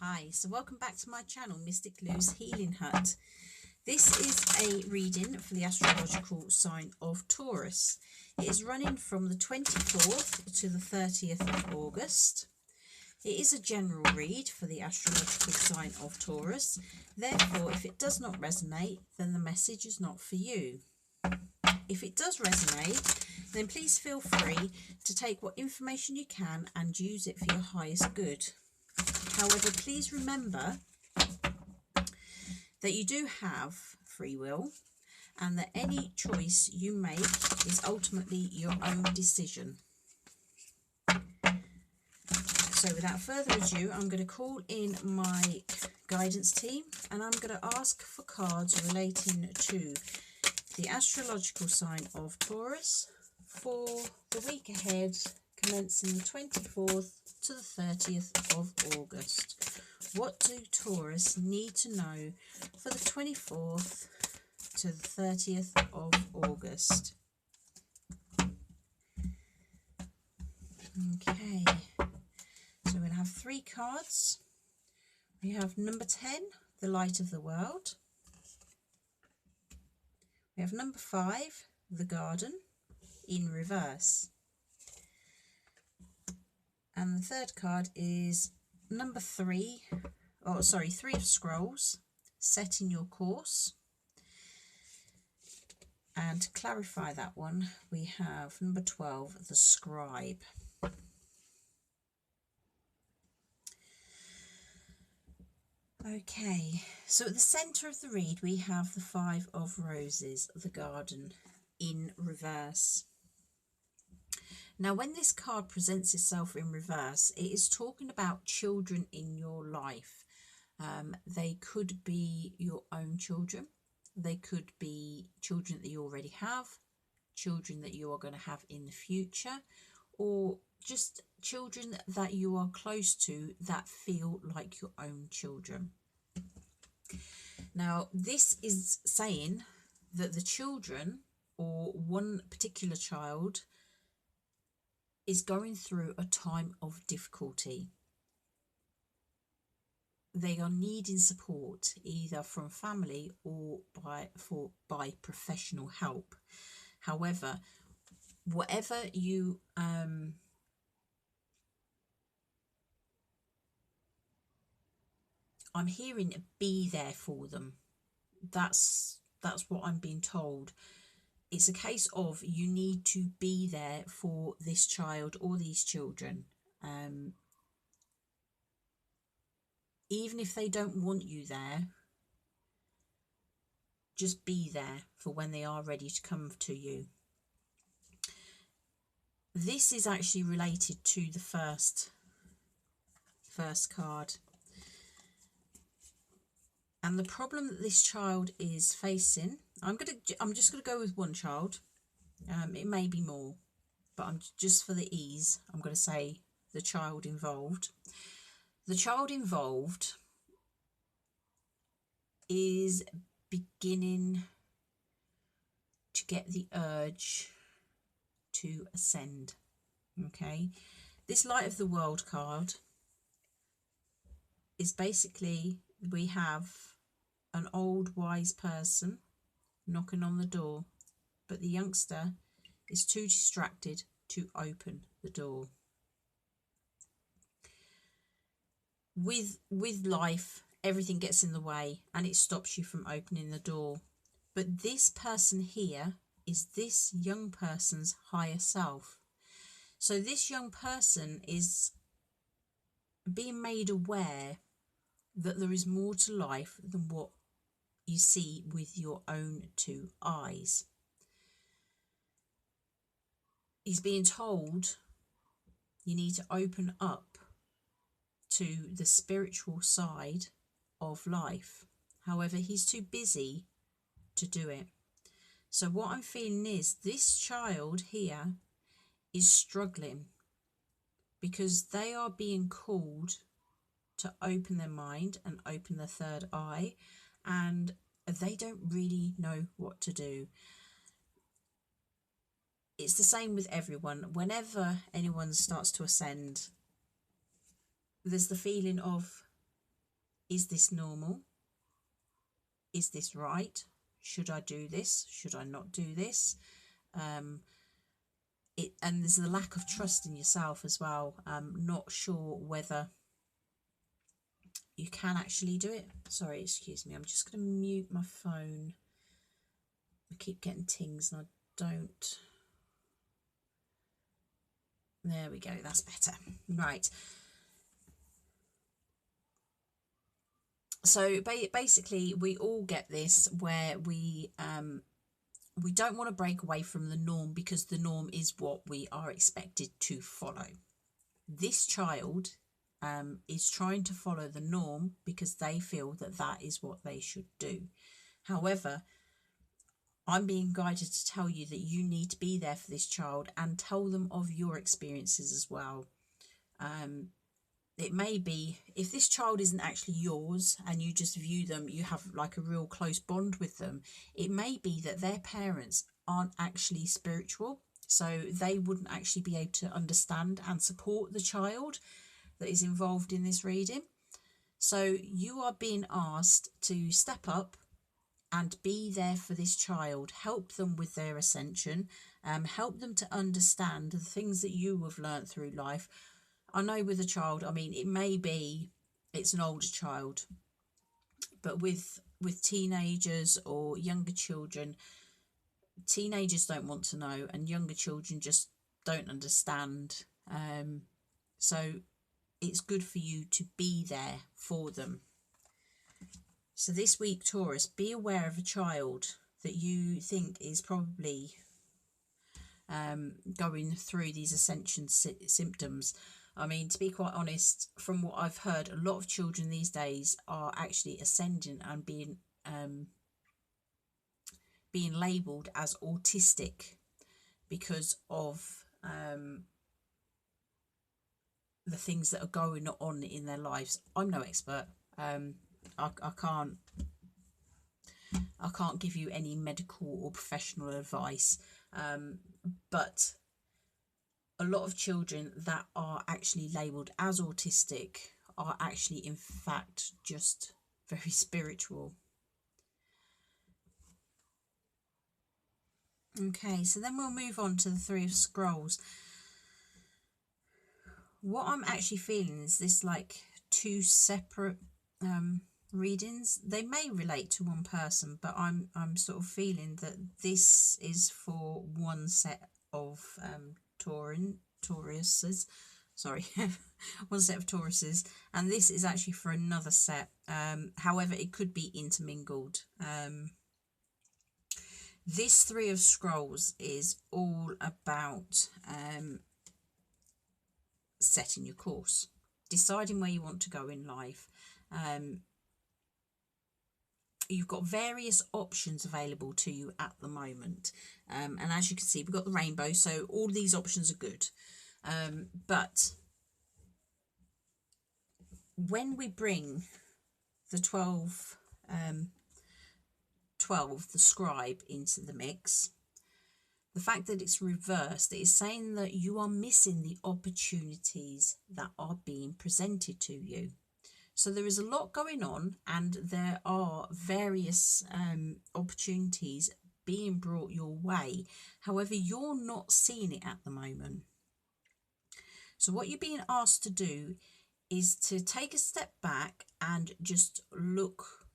Hi, so welcome back to my channel, Mystic Lou's Healing Hut. This is a reading for the astrological sign of Taurus. It is running from the 24th to the 30th of August. It is a general read for the astrological sign of Taurus. Therefore, if it does not resonate, then the message is not for you. If it does resonate, then please feel free to take what information you can and use it for your highest good. However, please remember that you do have free will and that any choice you make is ultimately your own decision. So without further ado, I'm going to call in my guidance team and I'm going to ask for cards relating to the astrological sign of Taurus for the week ahead, commencing the 24th to the 30th of August. What do Taurus need to know for the 24th to the 30th of August? Okay, so we'll have three cards. We have number 10, the light of the world. We have number 5, the garden, in reverse. And the third card is number 3, three of scrolls, setting your course. And to clarify that one, we have number 12, the scribe. Okay, so at the centre of the read, we have the 5 of roses, the garden, in reverse. Now, when this card presents itself in reverse, it is talking about children in your life. They could be your own children. They could be children that you already have, children that you are going to have in the future, or just children that you are close to that feel like your own children. Now, this is saying that the children, or one particular child, is going through a time of difficulty. They are needing support either from family or by professional help. However, whatever you I'm hearing be there for them. That's what I'm being told. It's a case of you need to be there for this child or these children. Even if they don't want you there, just be there for when they are ready to come to you. This is actually related to the first card. And the problem that this child is facing, I'm just going to go with one child. It may be more, but just for the ease, I'm going to say the child involved. The child involved is beginning to get the urge to ascend. Okay, this light of the world card is basically, we have an old wise person knocking on the door, but the youngster is too distracted to open the door. With life, everything gets in the way and it stops you from opening the door. But this person here is this young person's higher self. So this young person is being made aware that there is more to life than what you see with your own two eyes. He's being told you need to open up to the spiritual side of life. However, he's too busy to do it. So what I'm feeling is this child here is struggling because they are being called to open their mind and open their third eye, and they don't really know what to do. It's the same with everyone. Whenever anyone starts to ascend, there's the feeling of Is this normal? Is this right? Should I do this? Should I not do this? And there's a lack of trust in yourself as well. Not sure whether you can actually do it. Sorry, excuse me. I'm just going to mute my phone. I keep getting tings and I don't. There we go. That's better. Right. So basically, we all get this where we don't want to break away from the norm because the norm is what we are expected to follow. This child is trying to follow the norm because they feel that that is what they should do. However, I'm being guided to tell you that you need to be there for this child and tell them of your experiences as well. It may be, if this child isn't actually yours and you just view them, you have like a real close bond with them, it may be that their parents aren't actually spiritual, so they wouldn't actually be able to understand and support the child that is involved in this reading. So you are being asked to step up and be there for this child, help them with their ascension, help them to understand the things that you have learnt through life. I know with a child, I mean, it may be it's an older child, but with teenagers or younger children, teenagers don't want to know and younger children just don't understand. So it's good for you to be there for them. So this week, Taurus, be aware of a child that you think is probably going through these ascension symptoms. I mean, to be quite honest, from what I've heard, a lot of children these days are actually ascending and being labelled as autistic because of the things that are going on in their lives. I'm no expert. I can't give you any medical or professional advice, but a lot of children that are actually labelled as autistic are actually in fact just very spiritual. Okay, so then we'll move on to the Three of Scrolls. What I'm actually feeling is this like two separate readings. They may relate to one person, but I'm sort of feeling that this is for one set of Tauruses, sorry, one set of Tauruses, and this is actually for another set. However, it could be intermingled. This Three of Scrolls is all about setting your course, deciding where you want to go in life. You've got various options available to you at the moment, and as you can see, we've got the rainbow, so all these options are good, but when we bring the 12, the scribe, into the mix, the fact that it's reversed, it is saying that you are missing the opportunities that are being presented to you. So there is a lot going on and there are various opportunities being brought your way. However, you're not seeing it at the moment. So what you're being asked to do is to take a step back and just look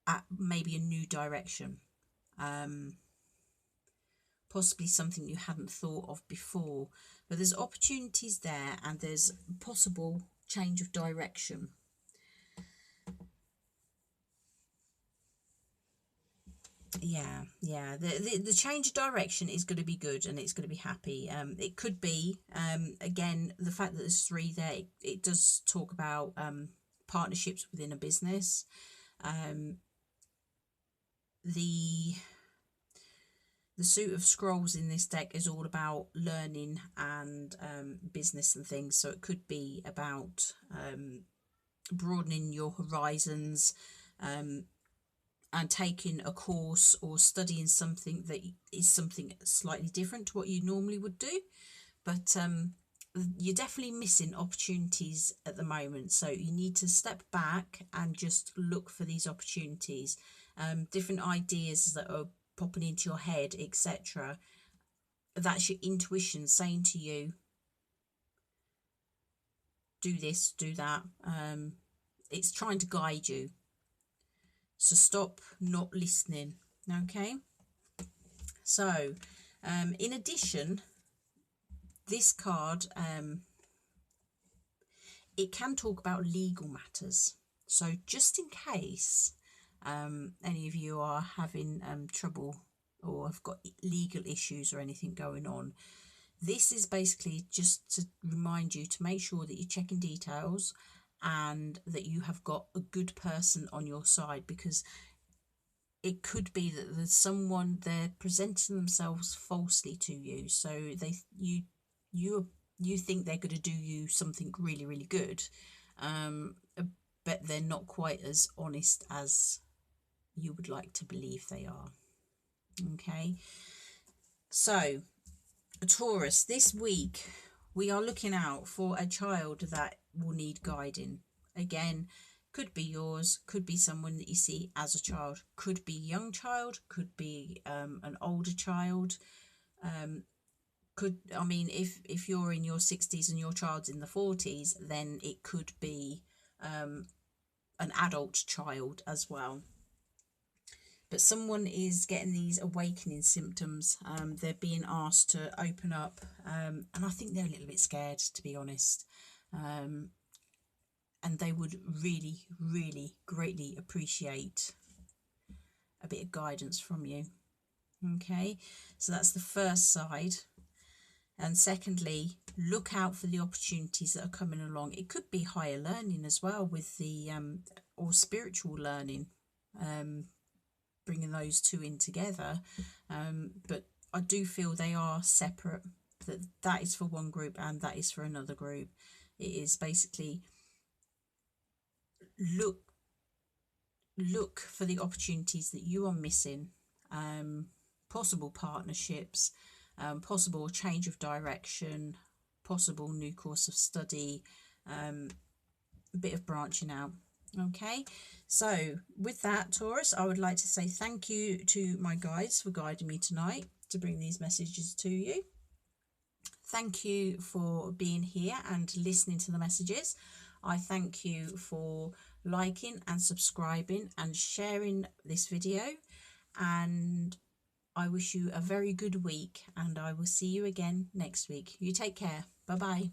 at maybe a new direction. Possibly something you hadn't thought of before, but there's opportunities there and there's possible change of direction. Yeah, the change of direction is going to be good and it's going to be happy. It could be, again, the fact that there's three there, it does talk about partnerships within a business. The suit of scrolls in this deck is all about learning and business and things. So it could be about broadening your horizons and taking a course or studying something that is something slightly different to what you normally would do. But you're definitely missing opportunities at the moment, so you need to step back and just look for these opportunities, different ideas that are popping into your head, etc. That's your intuition saying to you, do this, do that. It's trying to guide you, so stop not listening. Okay, so in addition, this card, it can talk about legal matters. So just in case any of you are having trouble or have got legal issues or anything going on, this is basically just to remind you to make sure that you're checking details and that you have got a good person on your side, because it could be that there's someone, they're presenting themselves falsely to you, so you think they're going to do you something really, really good, but they're not quite as honest as you would like to believe they are. Okay, so Taurus, this week we are looking out for a child that will need guiding. Again, could be yours, could be someone that you see as a child, could be a young child, could be an older child. I mean, if you're in your 60s and your child's in the 40s, then it could be an adult child as well. But someone is getting these awakening symptoms. They're being asked to open up, and I think they're a little bit scared, to be honest. And they would really, really greatly appreciate a bit of guidance from you. Okay, so that's the first side. And secondly, look out for the opportunities that are coming along. It could be higher learning as well, with the or spiritual learning, bringing those two in together. But I do feel they are separate. That is for one group and that is for another group. It is basically look for the opportunities that you are missing, possible partnerships, possible change of direction, possible new course of study, a bit of branching out. Okay, so with that, Taurus, I would like to say thank you to my guides for guiding me tonight to bring these messages to you. Thank you for being here and listening to the messages. I thank you for liking and subscribing and sharing this video, and I wish you a very good week, and I will see you again next week. You take care. Bye bye.